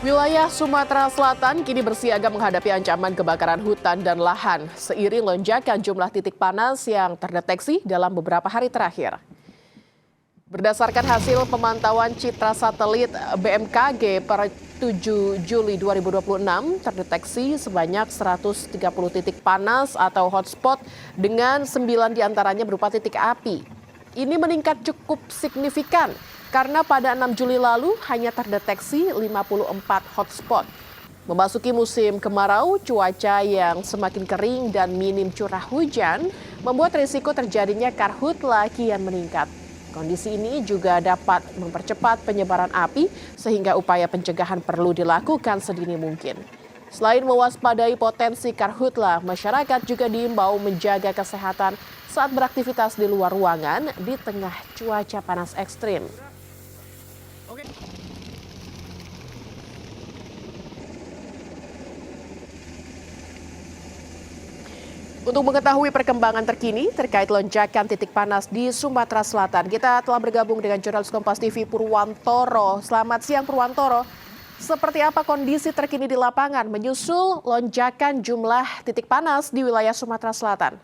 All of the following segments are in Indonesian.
Wilayah Sumatera Selatan kini bersiaga menghadapi ancaman kebakaran hutan dan lahan seiring lonjakan jumlah titik panas yang terdeteksi dalam beberapa hari terakhir. Berdasarkan hasil pemantauan citra satelit BMKG per 7 Juli 2026, terdeteksi sebanyak 130 titik panas atau hotspot dengan 9 diantaranya berupa titik api. Ini meningkat cukup signifikan karena pada 6 Juli lalu hanya terdeteksi 54 hotspot. Memasuki musim kemarau, cuaca yang semakin kering dan minim curah hujan membuat risiko terjadinya karhutla kian meningkat. Kondisi ini juga dapat mempercepat penyebaran api sehingga upaya pencegahan perlu dilakukan sedini mungkin. Selain mewaspadai potensi karhutla, masyarakat juga diimbau menjaga kesehatan saat beraktivitas di luar ruangan di tengah cuaca panas ekstrim. Untuk mengetahui perkembangan terkini terkait lonjakan titik panas di Sumatera Selatan, kita telah bergabung dengan jurnalis Kompas TV Purwantoro. Selamat siang Purwantoro. Seperti apa kondisi terkini di lapangan menyusul lonjakan jumlah titik panas di wilayah Sumatera Selatan?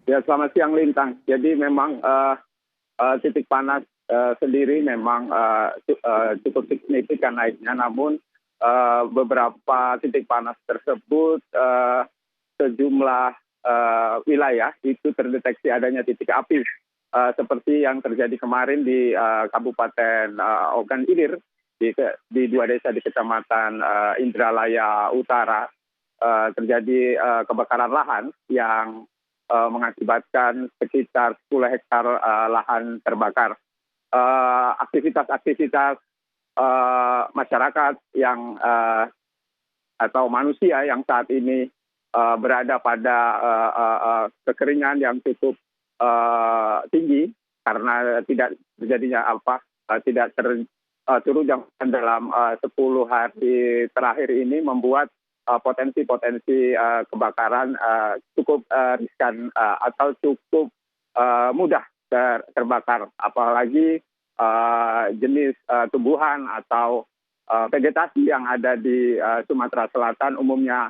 Ya, selamat siang Lintang. Jadi memang titik panas sendiri memang cukup signifikan naiknya, namun beberapa titik panas tersebut sejumlah wilayah itu terdeteksi adanya titik api seperti yang terjadi kemarin di Kabupaten Ogan Ilir di dua desa di Kecamatan Indralaya Utara terjadi kebakaran lahan yang mengakibatkan sekitar 10 hektar lahan terbakar. Aktivitas-aktivitas masyarakat yang atau manusia yang saat ini berada pada kekeringan yang cukup tinggi karena tidak terjadinya tidak turun hujan dalam 10 hari terakhir ini membuat potensi-potensi kebakaran cukup riskan atau cukup mudah terbakar, apalagi jenis tumbuhan atau vegetasi yang ada di Sumatera Selatan umumnya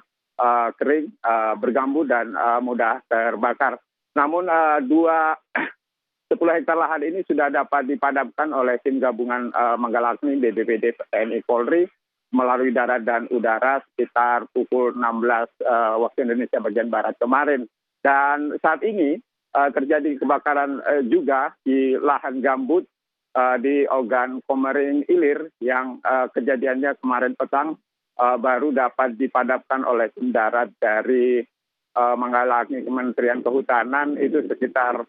kering, bergambu dan mudah terbakar. Namun 10 hektar lahan ini sudah dapat dipadamkan oleh tim gabungan Manggala-Agni BPBD TNI Polri melalui darat dan udara sekitar pukul 16 waktu Indonesia bagian Barat kemarin. Dan saat ini terjadi kebakaran juga di lahan gambut di Ogan Komering Ilir yang kejadiannya kemarin petang baru dapat dipadamkan oleh tim darat dari Manggala-Agni Kementerian Kehutanan itu sekitar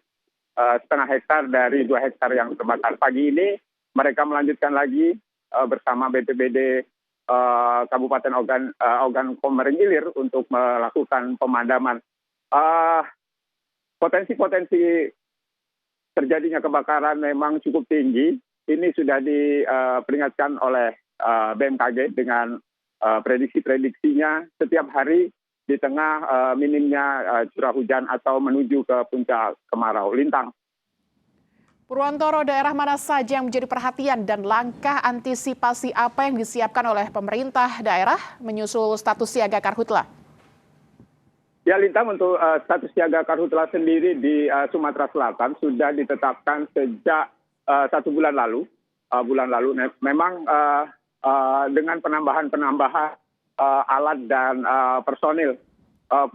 setengah hektar dari 2 hektar yang terbakar. Pagi ini mereka melanjutkan lagi bersama BPBD Kabupaten Ogan Komering Ilir untuk melakukan pemadaman. Potensi-potensi terjadinya kebakaran memang cukup tinggi. Ini sudah diperingatkan oleh BMKG dengan prediksi-prediksinya setiap hari di tengah minimnya curah hujan atau menuju ke puncak kemarau. Lintang. Purwantoro, daerah mana saja yang menjadi perhatian dan langkah antisipasi apa yang disiapkan oleh pemerintah daerah menyusul status siaga karhutla? Ya Lintang, untuk status siaga karhutla sendiri di Sumatera Selatan sudah ditetapkan sejak 1 bulan lalu. Memang dengan penambahan alat dan personil.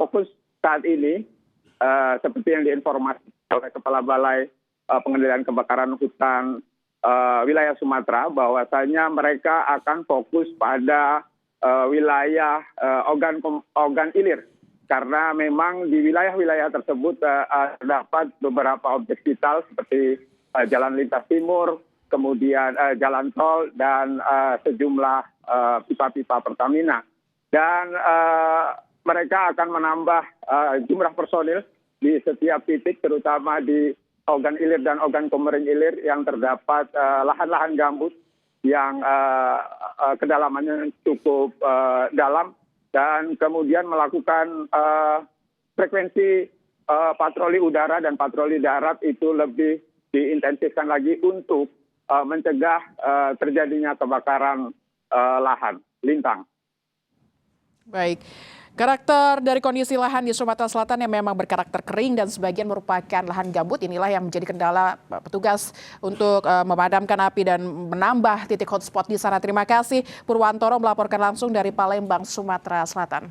Fokus saat ini seperti yang diinformasikan oleh Kepala Balai Pengendalian Kebakaran Hutan wilayah Sumatera, bahwasanya mereka akan fokus pada wilayah Ogan Ilir, karena memang di wilayah-wilayah tersebut terdapat beberapa objek vital seperti jalan lintas timur, kemudian jalan tol dan sejumlah pipa-pipa Pertamina. Dan mereka akan menambah jumlah personil di setiap titik, terutama di Ogan Ilir dan Ogan Komering Ilir yang terdapat lahan-lahan gambut yang kedalamannya cukup dalam, dan kemudian melakukan frekuensi patroli udara dan patroli darat itu lebih diintensifkan lagi untuk mencegah terjadinya kebakaran lahan lintang. Baik. Karakter dari kondisi lahan di Sumatera Selatan yang memang berkarakter kering dan sebagian merupakan lahan gambut, inilah yang menjadi kendala petugas untuk memadamkan api dan menambah titik hotspot di sana. Terima kasih Purwantoro melaporkan langsung dari Palembang, Sumatera Selatan.